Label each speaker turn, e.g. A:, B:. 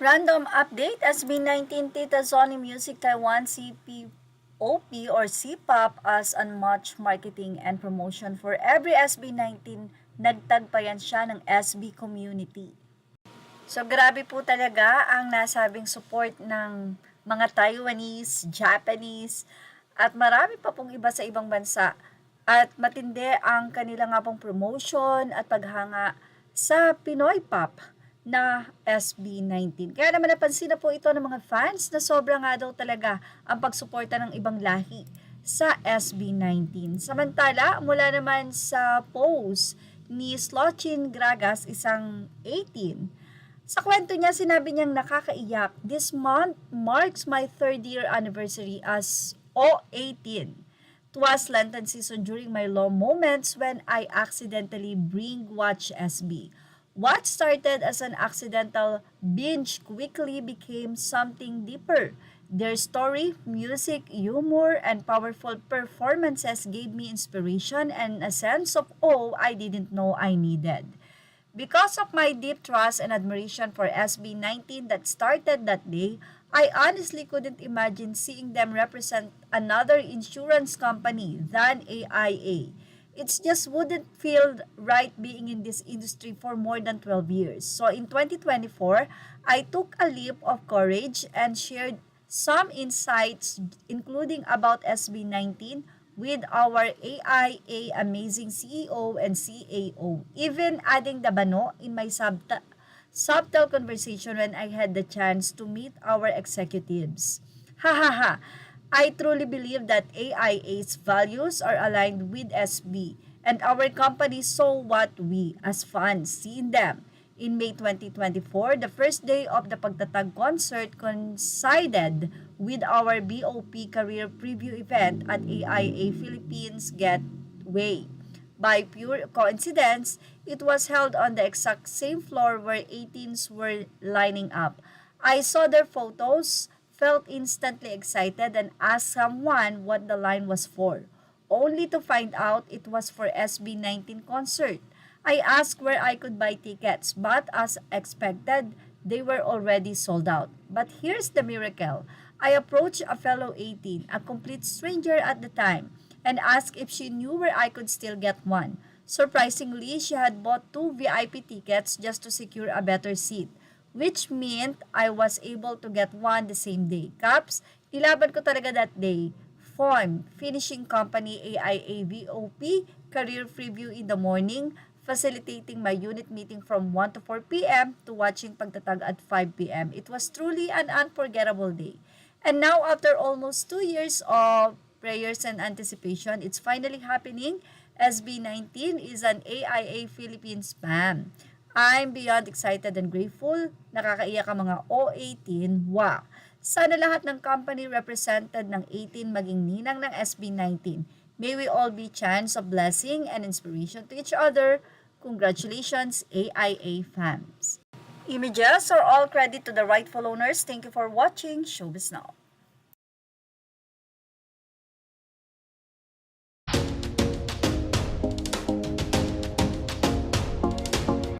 A: Random update, SB19 Tita Sony Music Taiwan CPOP or C-pop as unmatched marketing and promotion for every SB19, nagtagpayan siya ng SB community. So grabe po talaga ang nasabing support ng mga Taiwanese, Japanese, at marami pa pong iba sa ibang bansa. At matindi ang kanila nga pong promotion at paghanga sa Pinoy Pop na SB19. Kaya naman napansin na po ito ng mga fans na sobrang nga daw talaga ang pagsuporta ng ibang lahi sa SB19. Samantala, mula naman sa post ni Slochin Gragas, isang 18, sa kwento niya, sinabi niyang nakakaiyak, "This month marks my 3rd year anniversary as O18. Twas Lenten season during my low moments when I accidentally watch SB. What started as an accidental binge quickly became something deeper. Their story, music, humor, and powerful performances gave me inspiration and a sense of awe I didn't know I needed. Because of my deep trust and admiration for SB19 that started that day, I honestly couldn't imagine seeing them represent another insurance company than AIA. It just wouldn't feel right being in this industry for more than 12 years. So in 2024, I took a leap of courage and shared some insights including about SB19 with our AIA amazing CEO and CAO, even adding the bano in my subtle conversation when I had the chance to meet our executives. Ha ha ha! I truly believe that AIA's values are aligned with SB, and our company saw what we, as fans, see in them. In May 2024, the first day of the Pagtatag concert coincided with our BOP career preview event at AIA Philippines Gateway. By pure coincidence, it was held on the exact same floor where 18s were lining up. I saw their photos, felt instantly excited, and asked someone what the line was for, only to find out it was for SB19 concert. I asked where I could buy tickets, but as expected, they were already sold out. But here's the miracle. I approached a fellow 18, a complete stranger at the time, and asked if she knew where I could still get one. Surprisingly, she had bought 2 VIP tickets just to secure a better seat, which meant I was able to get one the same day. Caps, nilaban ko talaga that day. Form, finishing company AIA VOP, career preview in the morning, facilitating my unit meeting from 1 to 4 p.m. to watching Pagtatag at 5 p.m. It was truly an unforgettable day. And now, after almost 2 years of prayers and anticipation, it's finally happening. SB19 is an AIA Philippines fan. I'm beyond excited and grateful. Nakakaiyak ang mga O18. Wow! Sana lahat ng company represented ng 18 maging ninang ng SB19. May we all be chance of blessing and inspiration to each other. Congratulations, AIA fans. Images are all credit to the rightful owners. Thank you for watching Showbiz Now.